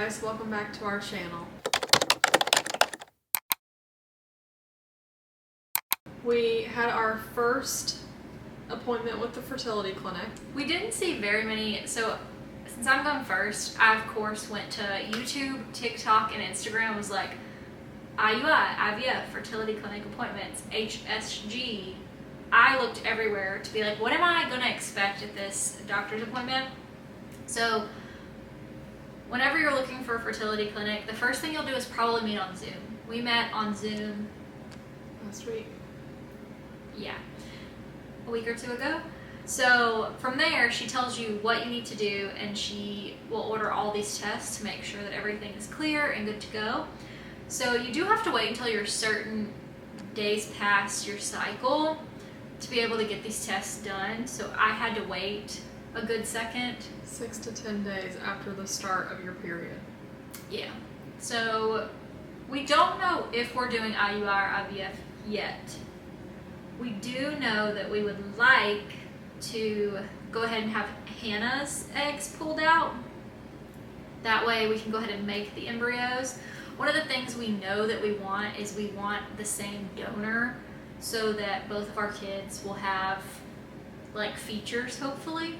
guys, welcome back to our channel. We had our first appointment with the fertility clinic. We didn't see very many, so since I'm going first, I of course went to YouTube, TikTok, and Instagram. Was like IUI, IVF, fertility clinic appointments, HSG. I looked everywhere to be like, what am I gonna expect at this doctor's appointment? So whenever you're looking for a fertility clinic, the first thing you'll do is probably meet on Zoom. We met on Zoom Last week. Yeah, a week or two ago. So from there, she tells you what you need to do, and she will order all these tests to make sure that everything is clear and good to go. So you do have to wait until you're certain days past your cycle to be able to get these tests done. So I had to wait a good second. 6 to 10 days after the start of your period. Yeah. So we don't know if we're doing IUI or IVF yet. We do know that we would like to go ahead and have Hannah's eggs pulled out. That way we can go ahead and make the embryos. One of the things we know that we want is we want the same donor so that both of our kids will have like features, hopefully,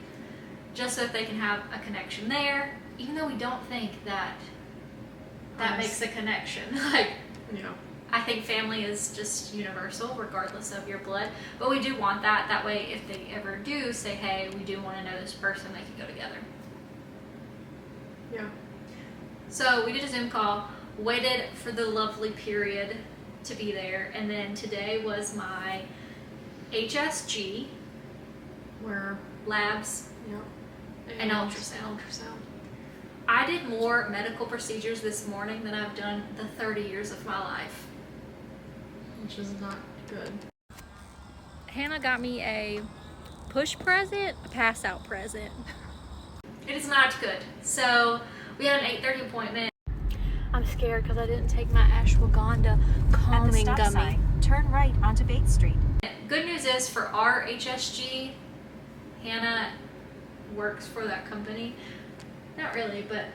just so that they can have a connection there, even though we don't think that makes a connection. Like, Yeah. I think family is just universal regardless of your blood, but we do want that. That way if they ever do say, hey, we do want to know this person, they can go together. Yeah. So we did a Zoom call, waited for the lovely period to be there, and then today was my HSG, Where, labs, yeah. and ultrasound. I did more medical procedures this morning than I've done the 30 years of my life. Which is not good. Hannah got me a push present, a pass out present. It is not good. So we had an 8:30 appointment. I'm scared because I didn't take my ashwagandha calming At the stop gummy. sign, turn right onto 8th Street. Good news is for our HSG, Hannah works for that company. Not really, but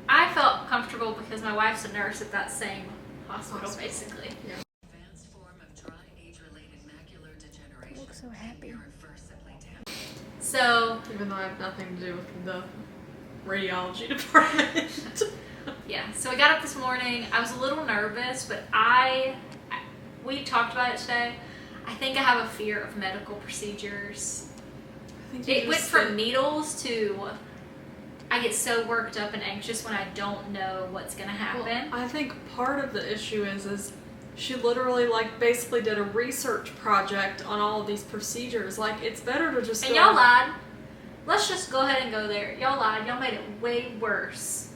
I felt comfortable because my wife's a nurse at that same hospital. Basically. Yeah. Advanced form of dry age-related macular degeneration. I look so happy. Irreversibly damaged. So Even though I have nothing to do with the radiology department. yeah, so I got up this morning. I was a little nervous, but we talked about it today. I think I have a fear of medical procedures. I think you It went just from said- needles to I get so worked up and anxious when I don't know what's gonna happen. Well, I think part of the issue is she literally basically did a research project on all of these procedures. Like, it's better to just And go. y'all lied. Let's just go ahead and go there. Y'all lied. Y'all made it way worse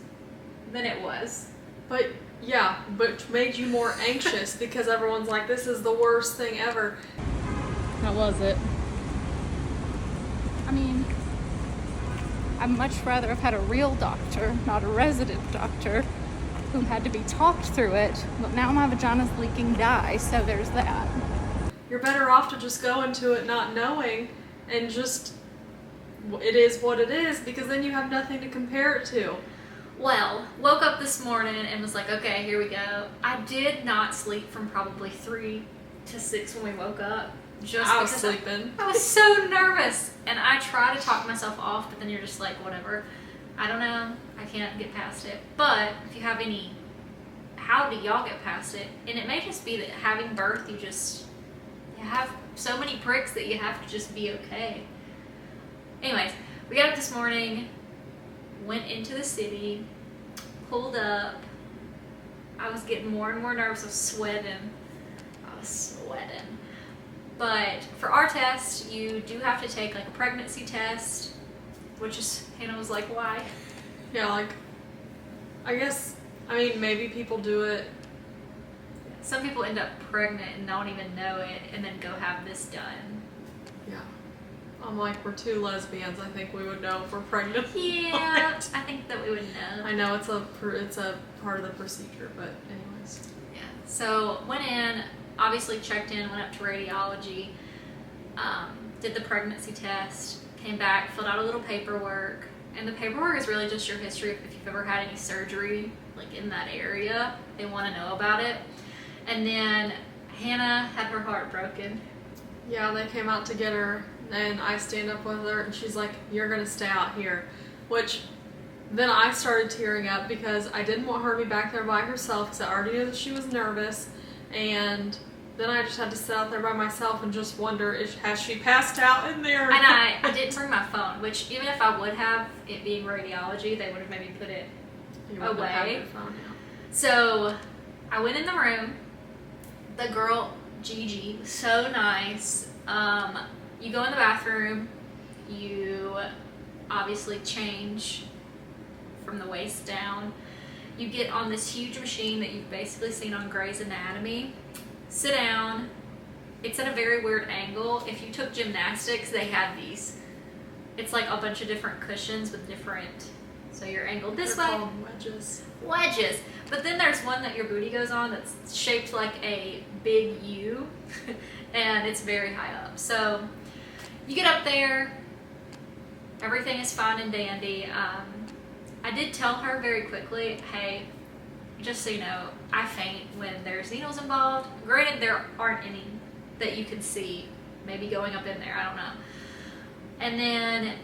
than it was. But yeah, but made you more anxious because everyone's like, this is the worst thing ever. How was it? I mean, I'd much rather have had a real doctor, not a resident doctor, who had to be talked through it. But now my vagina's leaking dye, so there's that. You're better off to just go into it not knowing and just, it is what it is, because then you have nothing to compare it to. Well, woke up this morning and was like, okay, here we go. I did not sleep from probably 3 to 6 when we woke up. Just I was because sleeping. I was so nervous, and I try to talk myself off, but then you're just like, whatever. I don't know. I can't get past it. But if you have any, how do y'all get past it? And it may just be that having birth, you have so many pricks that you have to just be okay. Anyways, we got up this morning, went into the city, pulled up. I was getting more and more nervous. I was sweating. But for our test, you do have to take like a pregnancy test, which is, Hannah was like, why? Yeah, like, I guess, I mean, maybe people do it. Some people end up pregnant and don't even know it and then go have this done. Yeah. I'm like, we're two lesbians. I think we would know if we're pregnant. Yeah, I think that we would know. I know it's a part of the procedure, but anyways. Yeah. So went in, obviously checked in, went up to radiology, did the pregnancy test, came back, filled out a little paperwork, And the paperwork is really just your history if you've ever had any surgery, like in that area. They want to know about it. And then Hannah had her heart broken. Yeah, they came out to get her, and I stand up with her, and she's like, "You're gonna stay out here," which then I started tearing up because I didn't want her to be back there by herself because I already knew that she was nervous, and then I just had to sit out there by myself and just wonder, has she passed out in there? And I didn't bring my phone, which even if I would have, it being radiology, they would have maybe put it You wouldn't have away. your phone, yeah. So I went in the room. The girl, Gigi, was so nice. You go in the bathroom, you obviously change from the waist down. You get on this huge machine that you've basically seen on Grey's Anatomy. Sit down. It's at a very weird angle. If you took gymnastics, they had these. It's like a bunch of different cushions with different, so you're angled this They're way. called wedges. Wedges. But then there's one that your booty goes on that's shaped like a big U and it's very high up. So you get up there, everything is fine and dandy. I did tell her very quickly, hey, just so you know, I faint when there's needles involved. Granted, there aren't any that you can see maybe going up in there, I don't know. And then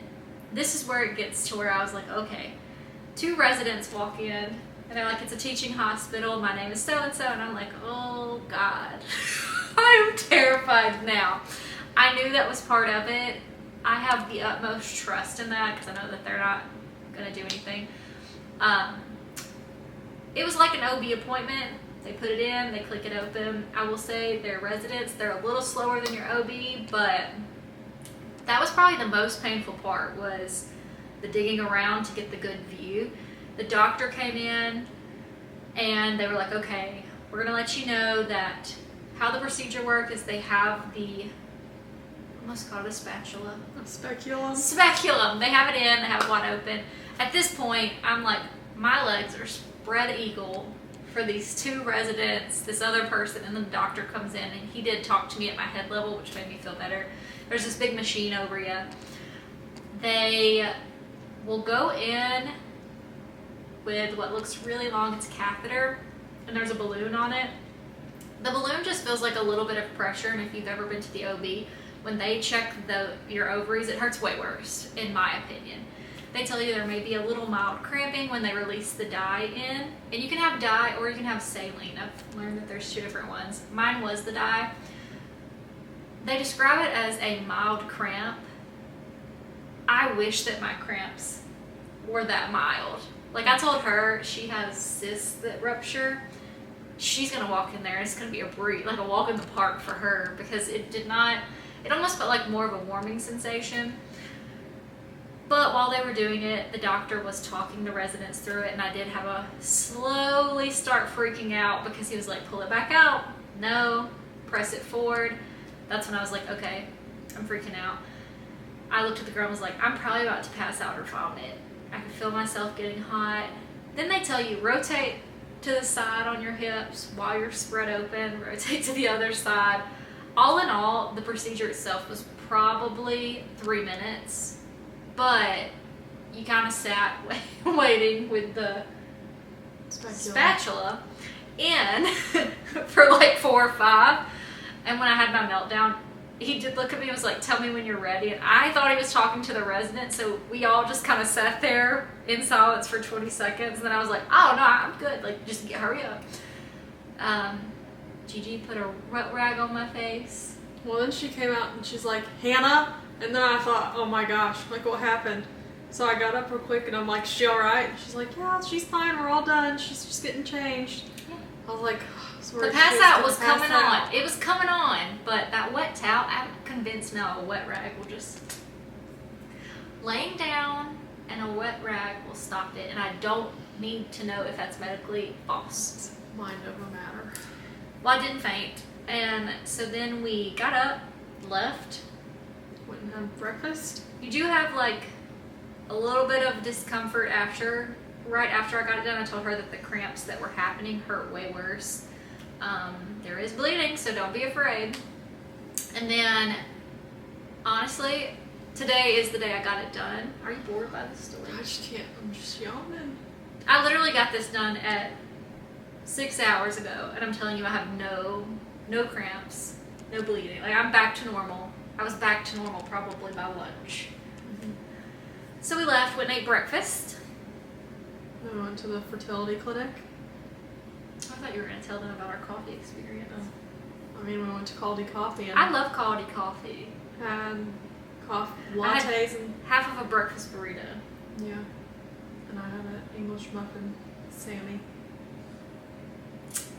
this is where it gets to where I was like, okay, 2 residents walk in and they're like, it's a teaching hospital, my name is so-and-so, and I'm like, oh God, I'm terrified now. I knew that was part of it. I have the utmost trust in that because I know that they're not gonna do anything. It was like an OB appointment. They put it in, they click it open. I will say they're residents, they're a little slower than your OB, but that was probably the most painful part, was the digging around to get the good view. The doctor came in and they were like, okay, we're gonna let you know that how the procedure works is they have the, I almost called it a spatula. A speculum. Speculum. They have it in, they have it wide open. At this point, I'm like, my legs are spread eagle for these 2 residents, this other person, and then the doctor comes in and he did talk to me at my head level, which made me feel better. There's this big machine over you. They will go in with what looks really long. It's a catheter, and there's a balloon on it. The balloon just feels like a little bit of pressure, and if you've ever been to the OB, when they check your ovaries, it hurts way worse, in my opinion. They tell you there may be a little mild cramping when they release the dye in, and you can have dye or you can have saline. I've learned that there's 2 different ones. Mine was the dye. They describe it as a mild cramp. I wish that my cramps were that mild. Like I told her, she has cysts that rupture. She's gonna walk in there and it's gonna be a breeze, like a walk in the park for her, because it almost felt like more of a warming sensation. But while they were doing it, the doctor was talking the residents through it, and I did have a slowly start freaking out because he was like, pull it back out. No, press it forward. That's when I was like, okay, I'm freaking out. I looked at the girl and was like, I'm probably about to pass out or vomit. I could feel myself getting hot. Then they tell you, rotate to the side on your hips while you're spread open, rotate to the other side. All in all, the procedure itself was probably 3 minutes, but you kind of sat waiting with the spatula in for like 4 or 5. And when I had my meltdown, he did look at me and was like, tell me when you're ready. And I thought he was talking to the resident, so we all just kind of sat there in silence for 20 seconds. And then I was like, oh no, I'm good. Like, just hurry up. Gigi put a wet rag on my face. Well, then she came out and she's like, Hannah? And then I thought, oh my gosh, like what happened? So I got up real quick and I'm like, is she alright? She's like, yeah, she's fine, we're all done. She's just getting changed. Yeah. I was like, so The pass out was coming on. It was coming on, but that wet towel, I'm convinced now a wet rag will just, laying down and a wet rag will stop it. And I don't need to know if that's medically false. Mind over matter. Well, I didn't faint. And so then we got up, left. Went and had breakfast. You do have like a little bit of discomfort after. Right after I got it done, I told her that the cramps that were happening hurt way worse. There is bleeding, so don't be afraid. And then, honestly, today is the day I got it done. Are you bored by this story? I just can't. I'm just yawning. I literally got this done at 6 hours ago, and I'm telling you, I have no cramps, no bleeding. Like, I'm back to normal. I was back to normal probably by lunch. So we left, went and ate breakfast. We went to the fertility clinic. I thought you were going to tell them about our coffee experience. I mean, we went to Caldi Coffee and I love Caldi coffee. had lattes I had and half of a breakfast burrito. yeah, and I had an English muffin, Sammy.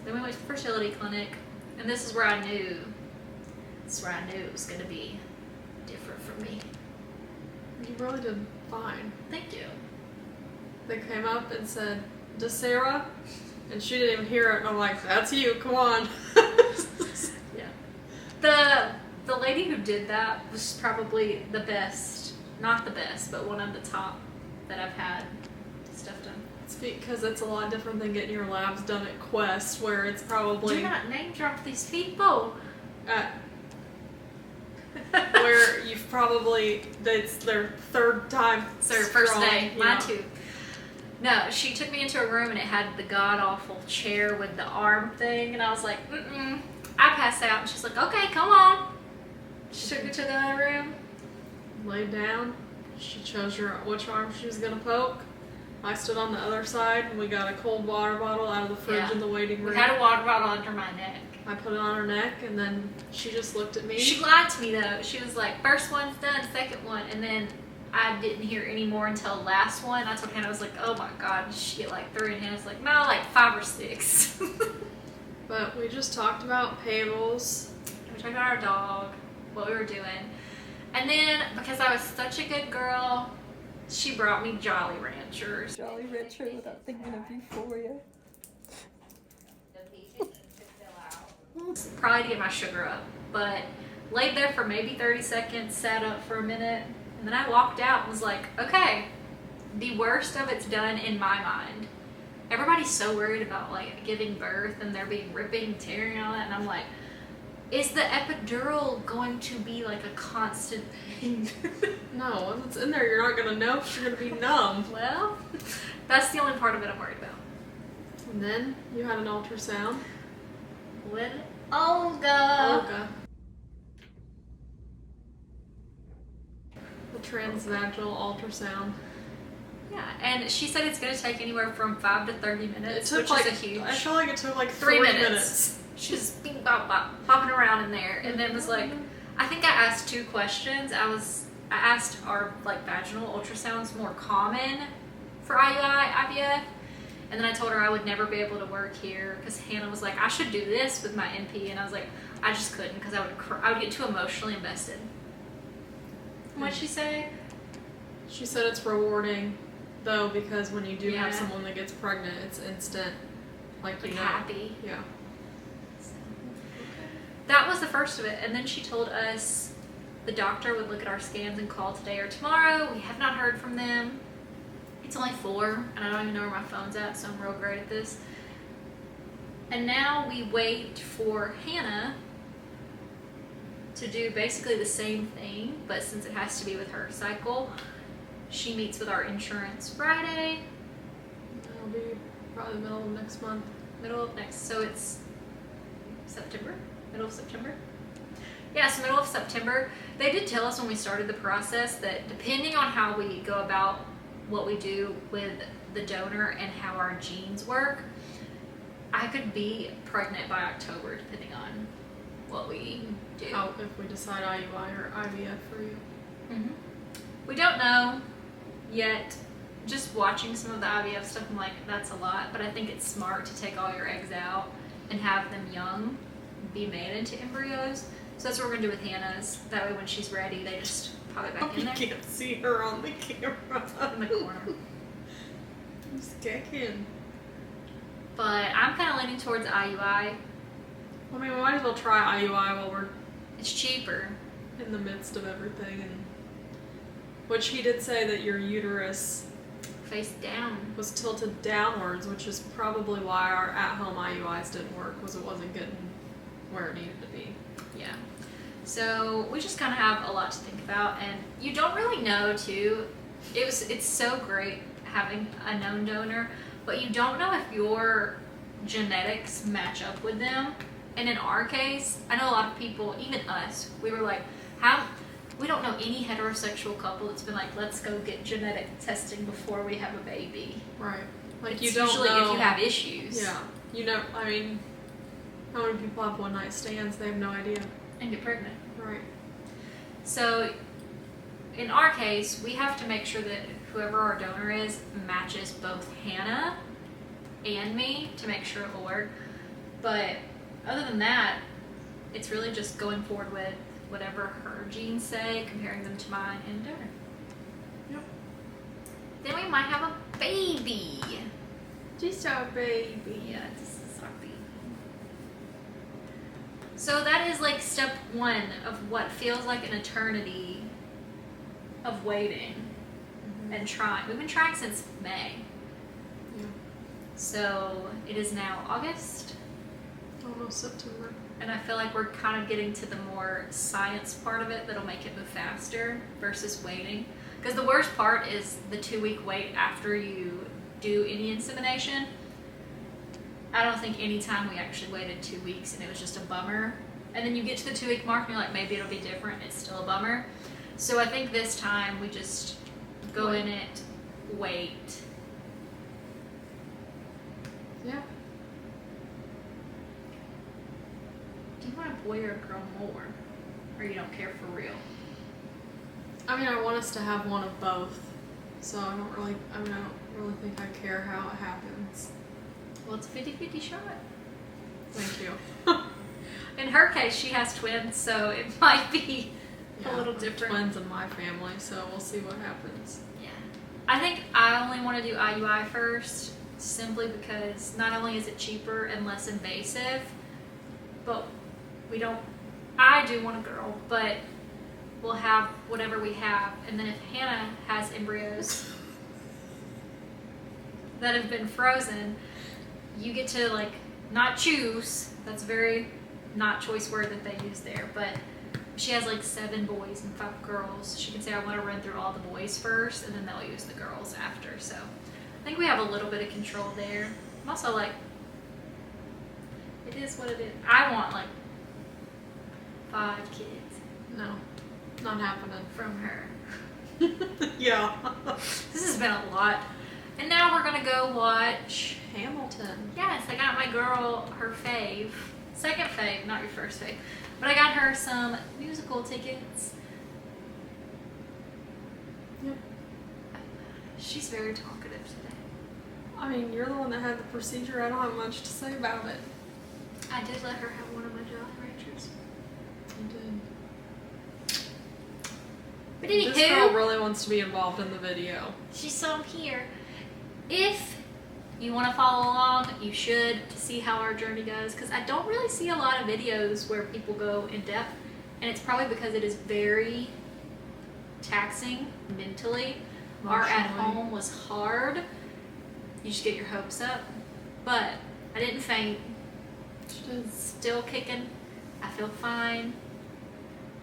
Then we went to the fertility clinic, and this is where I knew it was going to be different for me. You really did fine. Thank you. They came up and said, "Does Sarah?" And she didn't even hear it. And I'm like, "That's you. Come on." Yeah. The lady who did that was probably the best, not the best, but one of the top that I've had stuff done. It's because it's a lot different than getting your labs done at Quest, where it's probably Do not name drop these people. where you've probably it's their third time. It's their first strong, day. you Mine know. too. No, she took me into a room and it had the god awful chair with the arm thing, and I was like, I passed out, and she's like, okay, come on. She took me to the other room. Laid down. She chose which arm she was gonna poke. I stood on the other side, and we got a cold water bottle out of the fridge Yeah. in the waiting room. We had a water bottle under my neck. I put it on her neck, and then she just looked at me. She lied to me though. She was like, first one's done, second one, and then I didn't hear any more until last one. I told Hannah, I was like, oh my god, she get like 3, and Hannah's like, no, like 5 or 6. But we just talked about payables. We talked about our dog, what we were doing. And then, because I was such a good girl, she brought me Jolly Ranchers. Jolly Rancher without thinking of Euphoria. Probably to get my sugar up, but laid there for maybe 30 seconds, sat up for a minute, and then I walked out and was like, okay, the worst of it's done in my mind. Everybody's so worried about like giving birth and there being ripping, tearing, and all that, and I'm like, is the epidural going to be like a constant pain? No, once it's in there, you're not gonna know if you're gonna be numb. Well, that's the only part of it I'm worried about. And then you had an ultrasound. With Olga. Olga. The transvaginal ultrasound. Yeah, and she said it's going to take anywhere from 5 to 30 minutes, It took which like, is a huge. I feel like it took like 3 3 minutes. She was bing bop bop popping around in there, and then was like, I think I asked 2 questions. I asked, are like vaginal ultrasounds more common for IUI, IVF? And then I told her I would never be able to work here because Hannah was like, I should do this with my NP, and I was like, I just couldn't because I would get too emotionally invested. What'd she say? She said it's rewarding though, because when you do have Yeah. someone that gets pregnant, it's instant. Like you Like know. happy. Yeah. That was the first of it, and then she told us the doctor would look at our scans and call today or tomorrow. We have not heard from them. It's only 4, and I don't even know where my phone's at, so I'm real great at this. And now we wait for Hannah to do basically the same thing, but since it has to be with her cycle, she meets with our insurance Friday, That'll be probably the middle of next month. middle of next, so it's September? Middle of September? Yeah, so middle of September. They did tell us when we started the process that depending on how we go about what we do with the donor and how our genes work, I could be pregnant by October depending on what we do. How if we decide IUI or IVF for you. Mm-hmm. We don't know yet. Just watching some of the IVF stuff, I'm like, that's a lot, but I think it's smart to take all your eggs out and have them young, be made into embryos. So that's what we're gonna do with Hannah's. That way when she's ready, they just pop it back in You there. can't see her on the camera. In the corner. I'm skecking. But I'm kind of leaning towards IUI. I mean, we might as well try IUI while we're It's cheaper. in the midst of everything, and which he did say that your uterus Face down. was tilted downwards, which is probably why our at-home IUIs didn't work, was it wasn't getting where it needed to be. Yeah. So we just kind of have a lot to think about, and you don't really know too. It's so great having a known donor, but you don't know if your genetics match up with them. And in our case, I know a lot of people, even us, we were like, we don't know any heterosexual couple that's been like, let's go get genetic testing before we have a baby. Right. Like It's you don't usually know. if you have issues. Yeah. You know, I mean, how many people have one night stands? They have no idea. And get pregnant. Right. So in our case, we have to make sure that whoever our donor is matches both Hannah and me to make sure it will work. But other than that, it's really just going forward with whatever her genes say, comparing them to mine and donor. Yep. Then we might have a baby. Just our baby. Yeah, this is our baby. So that is like step one of what feels like an eternity of waiting and trying. We've been trying since May. Yeah. So it is now August. Almost September. And I feel like we're kind of getting to the more science part of it that'll make it move faster versus waiting. Because the worst part is the 2-week wait after you do any insemination. I don't think any time we actually waited 2 weeks and it was just a bummer. And then you get to the 2-week mark and you're like, maybe it'll be different. It's still a bummer. So I think this time we just go in it, wait. Yeah. Do you want a boy or a girl more? Or you don't care for real? I mean, I want us to have one of both. So I don't really think I care how it happens. Well, it's a 50-50 shot. Thank you. In her case, she has twins, so it might be a little I have different. twins in my family, so we'll see what happens. Yeah. I think I only want to do IUI first, simply because not only is it cheaper and less invasive, but I do want a girl, but we'll have whatever we have. And then if Hannah has embryos that have been frozen, you get to like not choose. That's very not choice word that they use there, but she has like 7 boys and 5 girls. She can say, I want to run through all the boys first, and then they'll use the girls after. So I think we have a little bit of control there. I'm also like, it is what it is. I want like 5 kids No, not happening. from her. Yeah. This has been a lot. And now we're gonna go watch. Hamilton. Yes, I got my girl her fave. Second fave, not your first fave. But I got her some musical tickets. Yep. She's very talkative today. I mean, you're the one that had the procedure. I don't have much to say about it. I did let her have one of my Jolly Ranchers. You did. But This girl anywho, really wants to be involved in the video. she's so I'm here. If you want to follow along, you should, to see how our journey goes, because I don't really see a lot of videos where people go in depth, and it's probably because it is very taxing mentally. Our at Emotionally. home was hard. You just get your hopes up, but I didn't faint. Still kicking. I feel fine.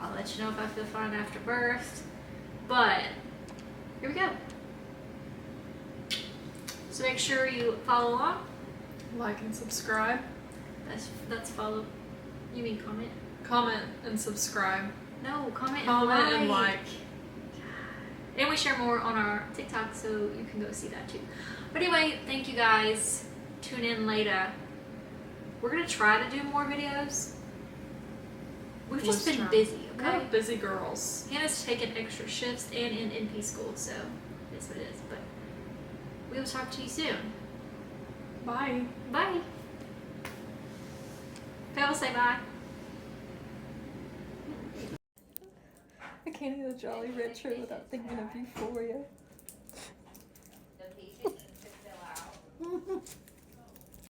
I'll let you know if I feel fine after birth. But here we go. So make sure you follow along. Like and subscribe. That's follow. You mean comment? Comment and subscribe. No, comment And like. And we share more on our TikTok, so you can go see that too. But anyway, thank you guys. Tune in later. We're gonna try to do more videos. We've just Let's been try. busy, okay? We're busy girls. Hannah's taking extra shifts and in NP school, so that's what it is. But we will talk to you soon. Bye. Bye. Pebble, say bye. I can't eat a Jolly Rancher without thinking of Euphoria.